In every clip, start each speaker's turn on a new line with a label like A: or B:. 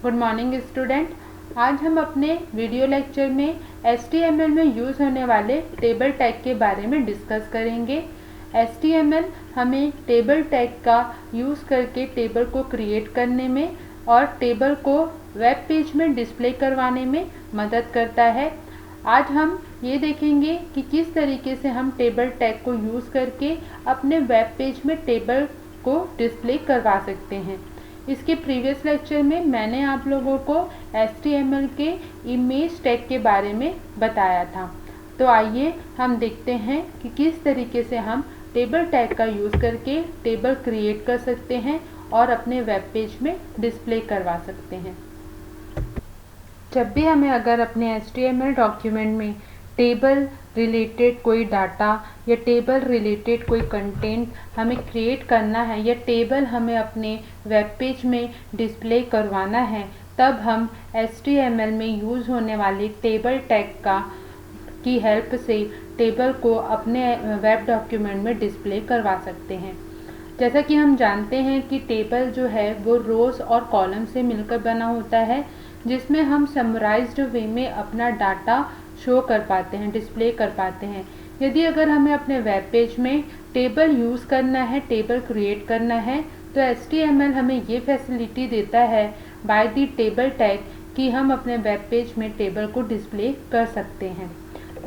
A: Good morning student. आज हम अपने वीडियो लेक्चर में HTML में यूज़ होने वाले टेबल टैग के बारे में डिस्कस करेंगे। HTML हमें टेबल टैग का यूज़ करके टेबल को क्रिएट करने में और टेबल को वेब पेज में डिस्प्ले करवाने में मदद करता है। आज हम ये देखेंगे कि किस तरीके से हम टेबल टैग को यूज़ करके अपने वेब पेज में टेबल को डिस्प्ले करवा सकते हैं। इसके प्रीवियस लेक्चर में मैंने आप लोगों को HTML के इमेज टैग के बारे में बताया था। तो आइए हम देखते हैं कि किस तरीके से हम टेबल टैग का यूज़ करके टेबल क्रिएट कर सकते हैं और अपने वेब पेज में डिस्प्ले करवा सकते हैं। जब भी हमें अगर अपने HTML डॉक्यूमेंट में टेबल रिलेटेड कोई डाटा या टेबल रिलेटेड कोई कंटेंट हमें क्रिएट करना है या टेबल हमें अपने वेब पेज में डिस्प्ले करवाना है, तब हम HTML में यूज़ होने वाले टेबल टैग की हेल्प से टेबल को अपने वेब डॉक्यूमेंट में डिस्प्ले करवा सकते हैं। जैसा कि हम जानते हैं कि टेबल जो है वो रोज़ और कॉलम से मिलकर बना होता है, जिसमें हम समराइज्ड वे में अपना डाटा शो कर पाते हैं, डिस्प्ले कर पाते हैं। यदि अगर हमें अपने वेब पेज में टेबल यूज़ करना है, टेबल क्रिएट करना है, तो HTML हमें ये फैसिलिटी देता है बाय द टेबल टैग कि हम अपने वेब पेज में टेबल को डिस्प्ले कर सकते हैं।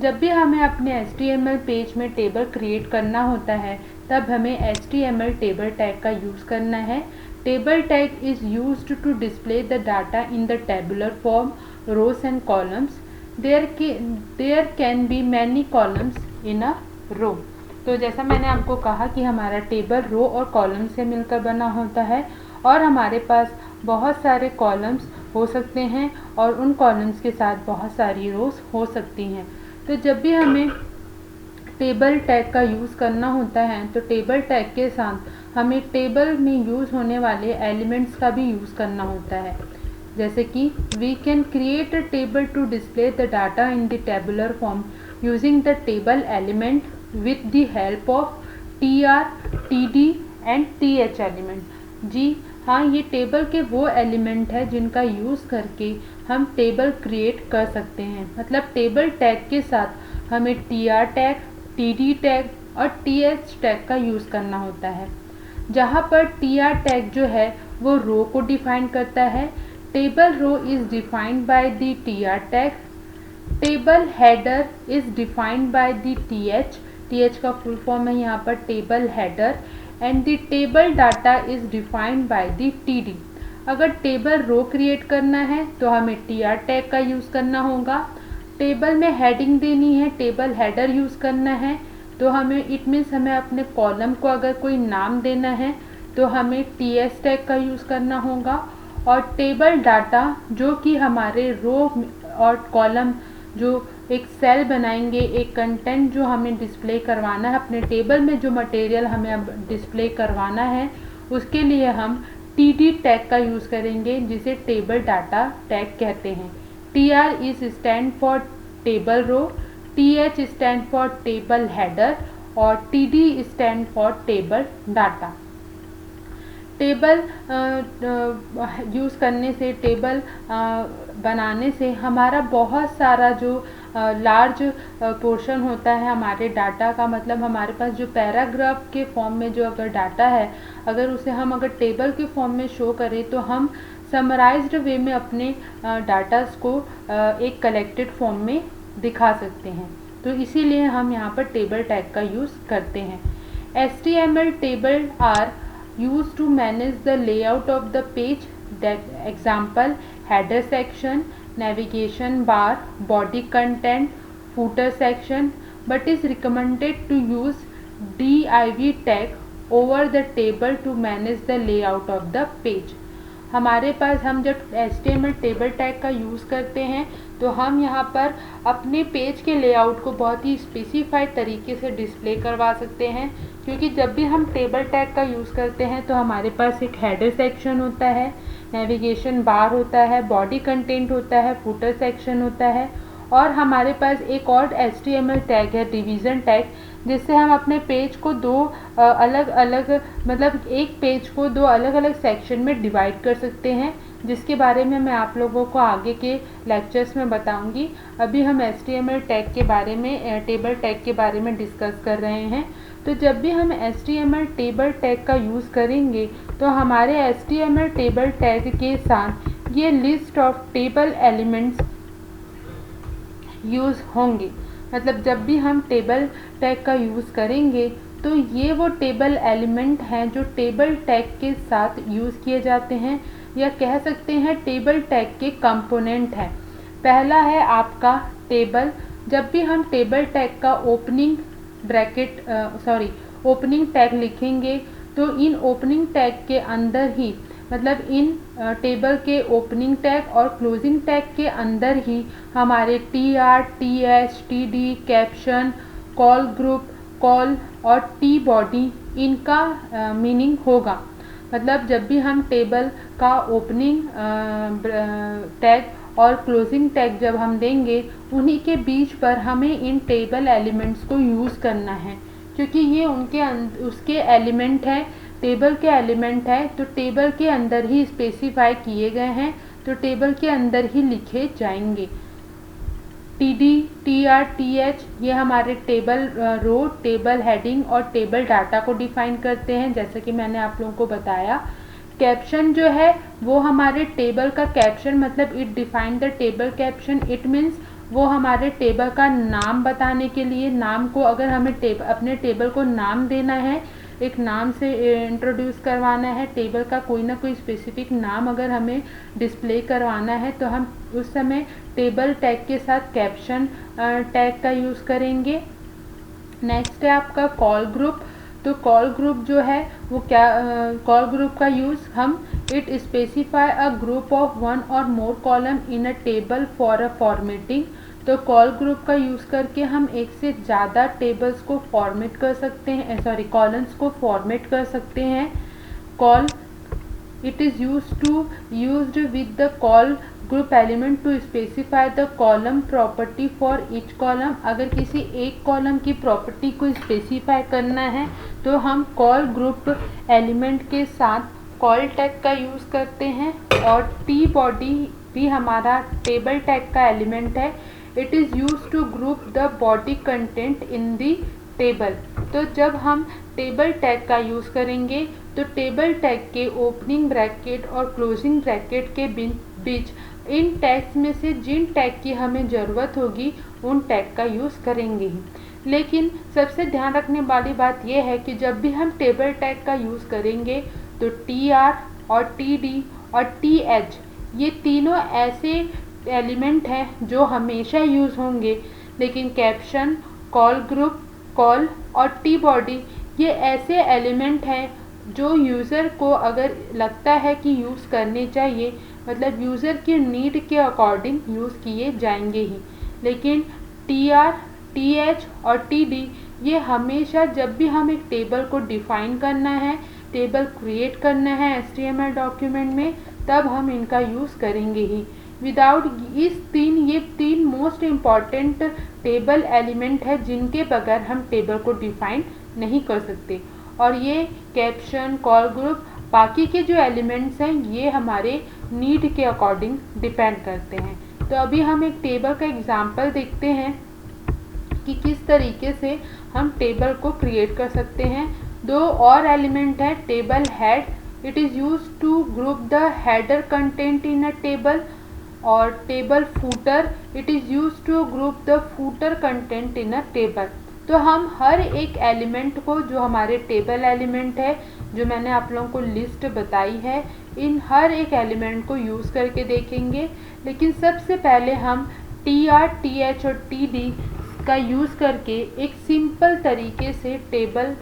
A: जब भी हमें अपने HTML पेज में टेबल क्रिएट करना होता है, तब हमें HTML टेबल टैग का यूज़ करना है। Table tag is used to display the data in the tabular form, rows and columns. There can be many columns in a row। तो जैसा मैंने आपको कहा कि हमारा टेबल रो और कॉलम से मिलकर बना होता है और हमारे पास बहुत सारे कॉलम्स हो सकते हैं और उन कॉलम्स के साथ बहुत सारी रोज हो सकती हैं। तो जब भी हमें टेबल टैग का यूज़ करना होता है, तो टेबल टैग के साथ हमें टेबल में यूज़ होने वाले एलिमेंट्स का भी यूज़ करना होता है। जैसे कि we can create a table to display the data in the tabular form using the table element with the help of TR, TD and TH element. जी हाँ, ये टेबल के वो एलिमेंट है जिनका यूज़ करके हम टेबल क्रिएट कर सकते हैं। मतलब टेबल टैग के साथ हमें TR टैग, TD टैग और TH टैग का यूज़ करना होता है। जहाँ पर TR टैग जो है वो रो को डिफाइन करता है। Table row is defined by the TR tag. Table header is defined by the TH का फुल फॉर्म है यहाँ पर table header. And the table data is defined by the TD। अगर टेबल रो क्रिएट करना है तो हमें TR tag का यूज़ करना होगा। टेबल में हेडिंग देनी है, टेबल हेडर यूज़ करना है, तो हमें इट मीन्स हमें अपने कॉलम को अगर कोई नाम देना है तो हमें TS टैग का यूज़ करना होगा। और टेबल डाटा जो कि हमारे रो और कॉलम जो एक सेल बनाएंगे, एक कंटेंट जो हमें डिस्प्ले करवाना है अपने टेबल में, जो मटेरियल हमें अब डिस्प्ले करवाना है, उसके लिए हम TD टैग का यूज़ करेंगे, जिसे टेबल डाटा टैग कहते हैं। TR is stand for table row, TH stand for table header और TD stand for table data. Table use करने से, टेबल बनाने से हमारा बहुत सारा जो लार्ज पोर्शन होता है हमारे डाटा का, मतलब हमारे पास जो पैराग्राफ के फॉर्म में जो अगर डाटा है, अगर उसे हम अगर टेबल के फॉर्म में शो करें तो हम समराइज्ड वे में अपने डाटास को एक कलेक्टेड फॉर्म में दिखा सकते हैं। तो इसीलिए हम यहाँ पर टेबल टैग का यूज़ करते हैं। HTML table are used to manage the layout of the page, that example header section, navigation bar, body content, footer section, but is recommended to use div tag over the table to manage the layout of the page। हमारे पास हम जब HTML table tag का use करते हैं तो हम यहाँ पर अपने पेज के लेआउट को बहुत ही स्पेसिफाइड तरीके से डिस्प्ले करवा सकते हैं, क्योंकि जब भी हम टेबल टैग का यूज़ करते हैं तो हमारे पास एक हेडर सेक्शन होता है, नेविगेशन बार होता है, बॉडी कंटेंट होता है, फुटर सेक्शन होता है और हमारे पास एक और HTML टैग है, डिवीज़न टैग, जिससे हम अपने पेज को दो अलग अलग मतलब एक पेज को दो अलग अलग सेक्शन में डिवाइड कर सकते हैं, जिसके बारे में मैं आप लोगों को आगे के लेक्चर्स में बताऊंगी। अभी हम HTML टैग के बारे में, टेबल टैग के बारे में डिस्कस कर रहे हैं। तो जब भी हम HTML टेबल टैग का यूज़ करेंगे तो हमारे HTML टेबल टैग के साथ ये list of table elements use होंगे। मतलब जब भी हम टेबल टैग का यूज़ करेंगे तो ये वो टेबल एलिमेंट हैं जो टेबल टैग के साथ यूज़ किए जाते हैं, या कह सकते हैं टेबल टैग के कंपोनेंट हैं। पहला है आपका टेबल। जब भी हम टेबल टैग का ओपनिंग टैग लिखेंगे तो इन ओपनिंग टैग के अंदर ही, मतलब इन टेबल के ओपनिंग टैग और क्लोजिंग टैग के अंदर ही हमारे TR, TH, TD, caption, call group, call और T बॉडी इनका मीनिंग होगा। मतलब जब भी हम टेबल का ओपनिंग टैग और क्लोजिंग टैग जब हम देंगे, उन्हीं के बीच पर हमें इन टेबल एलिमेंट्स को यूज़ करना है, क्योंकि ये उसके एलिमेंट हैं, टेबल के एलिमेंट है, तो टेबल के अंदर ही स्पेसिफाई किए गए हैं, तो टेबल के अंदर ही लिखे जाएंगे। TD, TR, TH ये हमारे टेबल रो, टेबल हेडिंग और टेबल डाटा को डिफाइन करते हैं, जैसे कि मैंने आप लोगों को बताया। कैप्शन जो है वो हमारे टेबल का कैप्शन, मतलब it define the table caption. It means वो हमारे टेबल का नाम बताने के लिए, नाम को अगर हमें अपने टेबल को नाम देना है, एक नाम से इंट्रोड्यूस करवाना है, टेबल का कोई ना कोई स्पेसिफिक नाम अगर हमें डिस्प्ले करवाना है, तो हम उस समय टेबल टैग के साथ कैप्शन टैग का यूज़ करेंगे। नेक्स्ट है आपका कॉल ग्रुप। तो कॉल ग्रुप जो है वो क्या, कॉल ग्रुप का यूज़ हम it specify a group of one or more column in a table for a formatting. तो कॉल ग्रुप का यूज़ करके हम एक से ज़्यादा टेबल्स को फॉर्मेट कर सकते हैं, कॉलम्स को फॉर्मेट कर सकते हैं। Col it is used with the col group element to specify the column property for each column. अगर किसी एक कॉलम की प्रॉपर्टी को स्पेसिफाई करना है तो हम कॉल ग्रुप एलिमेंट के साथ कॉल टैग का यूज़ करते हैं। और T बॉडी भी हमारा टेबल टैग का एलिमेंट है। It is use to group the body content in the table. तो जब हम टेबल टैग का यूज़ करेंगे तो टेबल टैग के ओपनिंग ब्रैकेट और क्लोजिंग ब्रैकेट के बीच इन टैग्स में से जिन टैग की हमें ज़रूरत होगी उन टैग का यूज़ करेंगे ही। लेकिन सबसे ध्यान रखने वाली बात यह है कि जब भी हम टेबल टैग का यूज़ करेंगे तो TR और TD और TH ये तीनों ऐसे एलिमेंट हैं जो हमेशा यूज़ होंगे, लेकिन कैप्शन, कॉल ग्रुप, कॉल और T बॉडी ये ऐसे एलिमेंट हैं जो यूज़र को अगर लगता है कि यूज़ करने चाहिए, मतलब यूज़र की नीड के अकॉर्डिंग यूज़ किए जाएंगे ही। लेकिन TR, TH और TD ये हमेशा जब भी हम एक टेबल को डिफ़ाइन करना है, टेबल क्रिएट करना है HTML डॉक्यूमेंट में, तब हम इनका यूज़ करेंगे ही। विदाउट ये तीन मोस्ट इम्पॉर्टेंट टेबल एलिमेंट है जिनके बगैर हम टेबल को डिफ़ाइन नहीं कर सकते। और ये कैप्शन, कॉल ग्रुप, बाकी के जो एलिमेंट्स हैं ये हमारे नीड के अकॉर्डिंग डिपेंड करते हैं। तो अभी हम एक टेबल का एग्जांपल देखते हैं कि किस तरीके से हम टेबल को क्रिएट कर सकते हैं। दो और एलिमेंट है table head. It is use to group the header content in a table. और table footer, it is use to group the footer content in a table. तो हम हर एक एलिमेंट को, जो हमारे टेबल एलिमेंट है, जो मैंने आप लोगों को लिस्ट बताई है, इन हर एक एलिमेंट को यूज़ करके देखेंगे। लेकिन सबसे पहले हम TR, TH और TD का यूज़ करके एक सिंपल तरीके से टेबल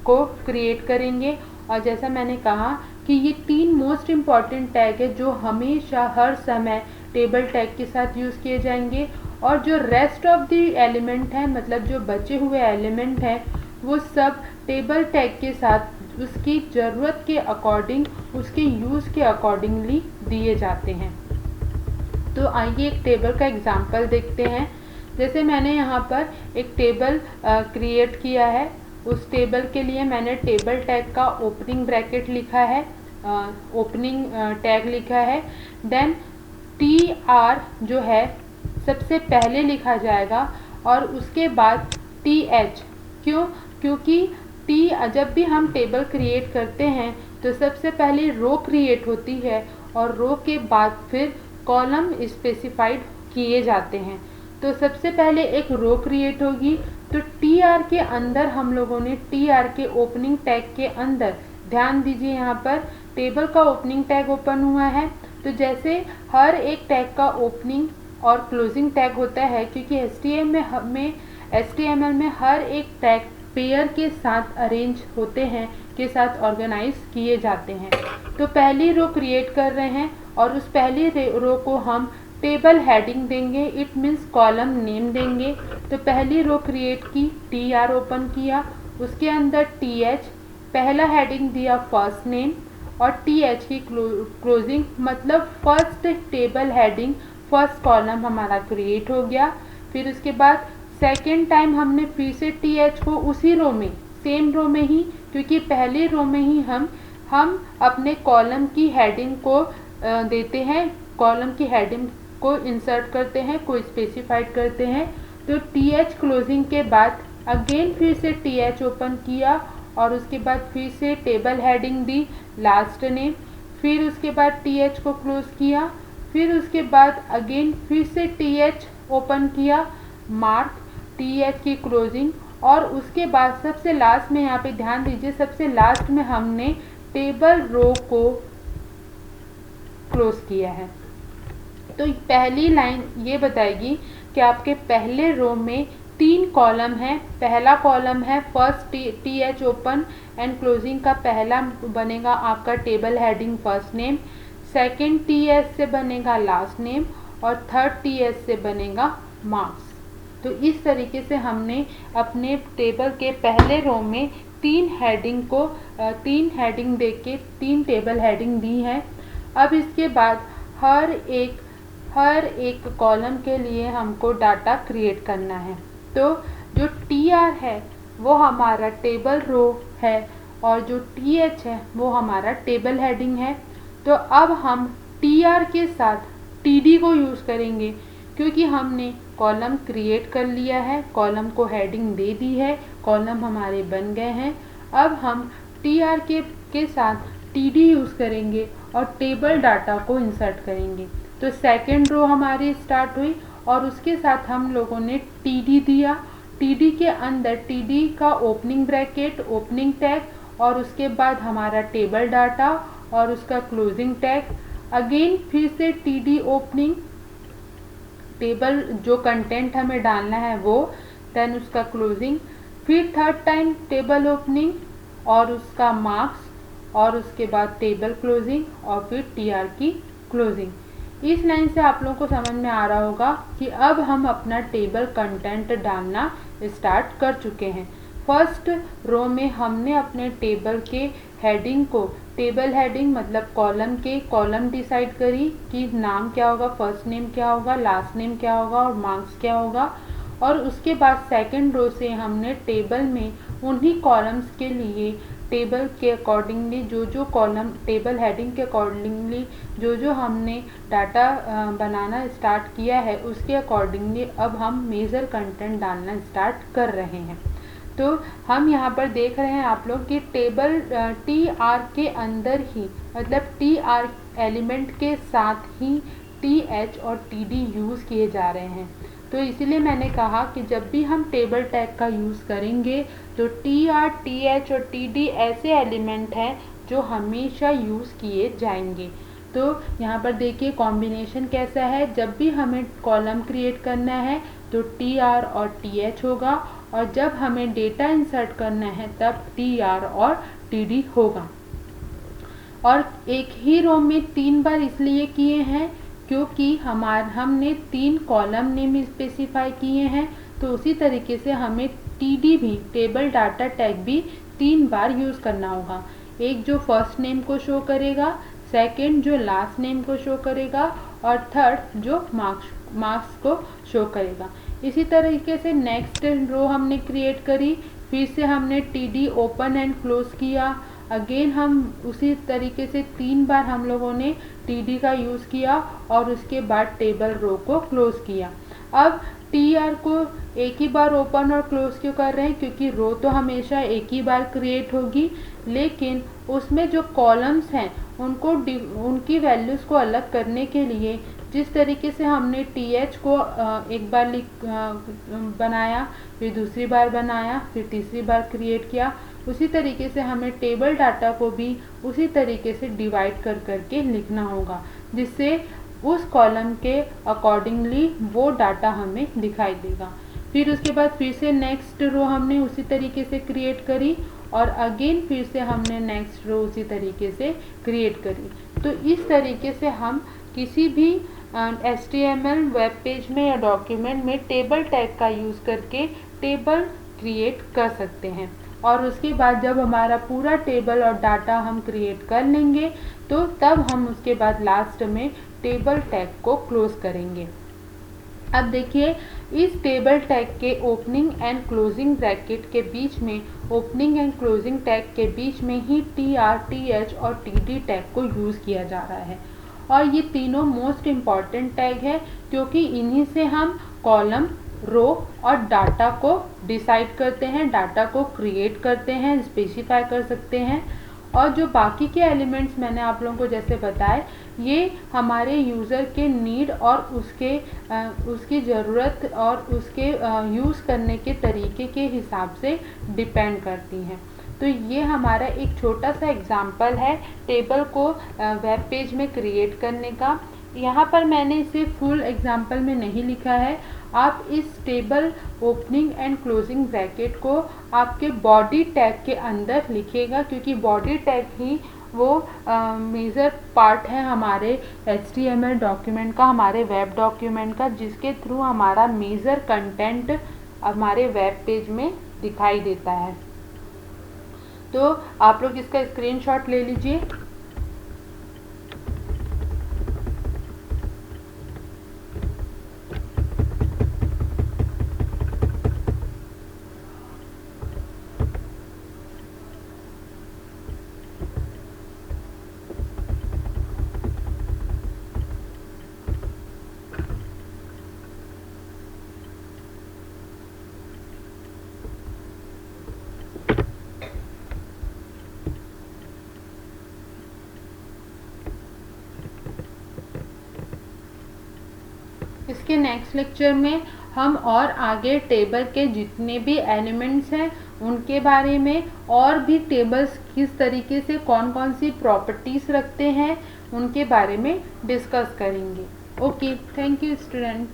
A: को क्रिएट करेंगे। और जैसा मैंने कहा कि ये तीन मोस्ट इम्पॉर्टेंट टैग है जो हमेशा हर समय टेबल टैग के साथ यूज़ किए जाएंगे। और जो रेस्ट ऑफ द एलिमेंट है, मतलब जो बचे हुए एलिमेंट हैं, वो सब टेबल टैग के साथ उसकी ज़रूरत के अकॉर्डिंग, उसके यूज़ के अकॉर्डिंगली दिए जाते हैं। तो आइए एक टेबल का एग्जांपल देखते हैं। जैसे मैंने यहाँ पर एक टेबल क्रिएट किया है, उस टेबल के लिए मैंने टेबल टैग का ओपनिंग ब्रैकेट लिखा है ओपनिंग टैग लिखा है, देन TR जो है सबसे पहले लिखा जाएगा और उसके बाद TH। क्यों? क्योंकि जब भी हम टेबल क्रिएट करते हैं तो सबसे पहले रो क्रिएट होती है और रो के बाद फिर कॉलम स्पेसिफाइड किए जाते हैं। तो सबसे पहले एक रो क्रिएट होगी, तो TR के अंदर हम लोगों ने TR के ओपनिंग टैग के अंदर, ध्यान दीजिए यहाँ पर टेबल का ओपनिंग टैग ओपन हुआ है, तो जैसे हर एक टैग का ओपनिंग और क्लोजिंग टैग होता है, क्योंकि HTML में हर एक टैग पेयर के साथ अरेंज होते हैं, के साथ ऑर्गेनाइज किए जाते हैं। तो पहली रो क्रिएट कर रहे हैं और उस पहली रो को हम टेबल हेडिंग देंगे, इट मीन्स कॉलम नेम देंगे। तो पहली रो क्रिएट की, TR ओपन किया, उसके अंदर TH, पहला हेडिंग दिया फर्स्ट नेम और TH की क्लोजिंग, मतलब first table heading, first column हमारा क्रिएट हो गया। फिर उसके बाद सेकेंड टाइम हमने फिर से TH को उसी रो में, सेम रो में ही, क्योंकि पहली रो में ही हम अपने कॉलम की हेडिंग को देते हैं, कॉलम की हेडिंग को इंसर्ट करते हैं, को स्पेसिफाइड करते हैं। तो TH क्लोजिंग के बाद अगेन फिर से TH ओपन किया और उसके बाद फिर से टेबल हेडिंग दी लास्ट नेम, फिर उसके बाद TH को क्लोज किया, फिर उसके बाद अगेन फिर से TH ओपन किया, मार्क, TH की क्लोजिंग, और उसके बाद सबसे लास्ट में, यहाँ पे ध्यान दीजिए, सबसे लास्ट में हमने टेबल रो को क्लोज किया है। तो पहली लाइन ये बताएगी कि आपके पहले रो में 3 कॉलम है। पहला कॉलम है first TH open and closing का, पहला बनेगा आपका table heading first name, second TH से बनेगा लास्ट नेम और थर्ड TH से बनेगा मार्क्स। तो इस तरीके से हमने अपने टेबल के पहले रो में 3 हेडिंग दे के 3 टेबल हेडिंग दी है। अब इसके बाद हर एक कॉलम के लिए हमको डाटा क्रिएट करना है। तो जो TR है वो हमारा टेबल रो है और जो TH है वो हमारा टेबल हेडिंग है। तो अब हम TR के साथ TD को यूज़ करेंगे, क्योंकि हमने कॉलम क्रिएट कर लिया है, कॉलम को हेडिंग दे दी है, कॉलम हमारे बन गए हैं। अब हम TR के साथ TD यूज़ करेंगे और टेबल डाटा को इंसर्ट करेंगे। तो सेकेंड रो हमारी स्टार्ट हुई और उसके साथ हम लोगों ने TD दिया, TD के अंदर TD का ओपनिंग ब्रैकेट, ओपनिंग टैग और उसके बाद हमारा टेबल डाटा और उसका क्लोजिंग टैग, अगेन फिर से TD ओपनिंग, टेबल जो कंटेंट हमें डालना है वो, देन उसका क्लोजिंग, फिर थर्ड टाइम टेबल ओपनिंग और उसका मार्क्स और उसके बाद टेबल क्लोजिंग और फिर TR की क्लोजिंग। इस लाइन से आप लोगों को समझ में आ रहा होगा कि अब हम अपना टेबल कंटेंट डालना स्टार्ट कर चुके हैं। फर्स्ट रो में हमने अपने टेबल के हेडिंग को, टेबल हेडिंग मतलब कॉलम के कॉलम डिसाइड करी कि नाम क्या होगा, फर्स्ट नेम क्या होगा, लास्ट नेम क्या होगा और मार्क्स क्या होगा। और उसके बाद सेकंड रो से हमने टेबल में उन्हीं कॉलम्स के लिए टेबल के अकॉर्डिंगली जो कॉलम टेबल हेडिंग के अकॉर्डिंगली जो हमने डाटा बनाना स्टार्ट किया है उसके अकॉर्डिंगली अब हम मेजर कंटेंट डालना स्टार्ट कर रहे हैं। तो हम यहाँ पर देख रहे हैं आप लोग कि टेबल TR के अंदर ही, मतलब TR एलिमेंट के साथ ही TH और TD यूज़ किए जा रहे हैं। तो इसीलिए मैंने कहा कि जब भी हम टेबल टैग का यूज़ करेंगे तो TR, TH और TD ऐसे एलिमेंट हैं जो हमेशा यूज़ किए जाएंगे। तो यहाँ पर देखिए कॉम्बिनेशन कैसा है, जब भी हमें कॉलम क्रिएट करना है तो TR और TH होगा और जब हमें डेटा इंसर्ट करना है तब TR और TD होगा। और एक ही रो में 3 बार इसलिए किए हैं क्योंकि हमने 3 कॉलम नेम स्पेसिफाई किए हैं। तो उसी तरीके से हमें TD भी, टेबल डाटा टैग भी 3 बार यूज़ करना होगा। एक जो फर्स्ट नेम को शो करेगा, सेकंड जो लास्ट नेम को शो करेगा और थर्ड जो मार्क्स को शो करेगा। इसी तरीके से नेक्स्ट रो हमने क्रिएट करी, फिर से हमने TD ओपन एंड क्लोज किया अगेन हम उसी तरीके से 3 बार हम लोगों ने TD का यूज़ किया और उसके बाद टेबल रो को क्लोज किया। अब TR को एक ही बार ओपन और क्लोज क्यों कर रहे हैं, क्योंकि रो तो हमेशा एक ही बार क्रिएट होगी, लेकिन उसमें जो कॉलम्स हैं उनकी वैल्यूज़ को अलग करने के लिए जिस तरीके से हमने TH को एक बार बनाया, फिर दूसरी बार बनाया, फिर तीसरी बार क्रिएट किया, उसी तरीके से हमें टेबल डाटा को भी उसी तरीके से डिवाइड कर करके लिखना होगा, जिससे उस कॉलम के अकॉर्डिंगली वो डाटा हमें दिखाई देगा। फिर उसके बाद फिर से नेक्स्ट रो हमने उसी तरीके से क्रिएट करी और अगेन फिर से हमने नेक्स्ट रो उसी तरीके से क्रिएट करी। तो इस तरीके से हम किसी भी HTML वेब पेज में या डॉक्यूमेंट में टेबल टैग का यूज़ करके टेबल क्रिएट कर सकते हैं। और उसके बाद जब हमारा पूरा टेबल और डाटा हम क्रिएट कर लेंगे तो तब हम उसके बाद लास्ट में टेबल टैग को क्लोज करेंगे। अब देखिए, इस टेबल टैग के ओपनिंग एंड क्लोजिंग ब्रैकेट के बीच में, ओपनिंग एंड क्लोजिंग टैग के बीच में ही TR, TH और TD टैग को यूज़ किया जा रहा है। और ये तीनों मोस्ट इम्पॉर्टेंट टैग है, क्योंकि इन्हीं से हम कॉलम, रो और डाटा को डिसाइड करते हैं, डाटा को क्रिएट करते हैं, स्पेसिफाई कर सकते हैं। और जो बाकी के एलिमेंट्स मैंने आप लोगों को जैसे बताए, ये हमारे यूज़र के नीड और उसकी ज़रूरत और उसके यूज़ करने के तरीके के हिसाब से डिपेंड करती हैं। तो ये हमारा एक छोटा सा एग्जाम्पल है टेबल को वेब पेज में क्रिएट करने का। यहाँ पर मैंने इसे फुल एग्जाम्पल में नहीं लिखा है। आप इस table opening and closing bracket को आपके बॉडी टैग के अंदर लिखिएगा, क्योंकि बॉडी टैग ही वो मेजर पार्ट है हमारे HTML डॉक्यूमेंट का, हमारे वेब डॉक्यूमेंट का, जिसके थ्रू हमारा मेजर कंटेंट हमारे वेब पेज में दिखाई देता है। तो आप लोग इसका स्क्रीनशॉट ले लीजिए। इसके नेक्स्ट लेक्चर में हम और आगे टेबल के जितने भी एलिमेंट्स हैं उनके बारे में, और भी टेबल्स किस तरीके से कौन कौन सी प्रॉपर्टीज़ रखते हैं उनके बारे में डिस्कस करेंगे। Okay, thank you student.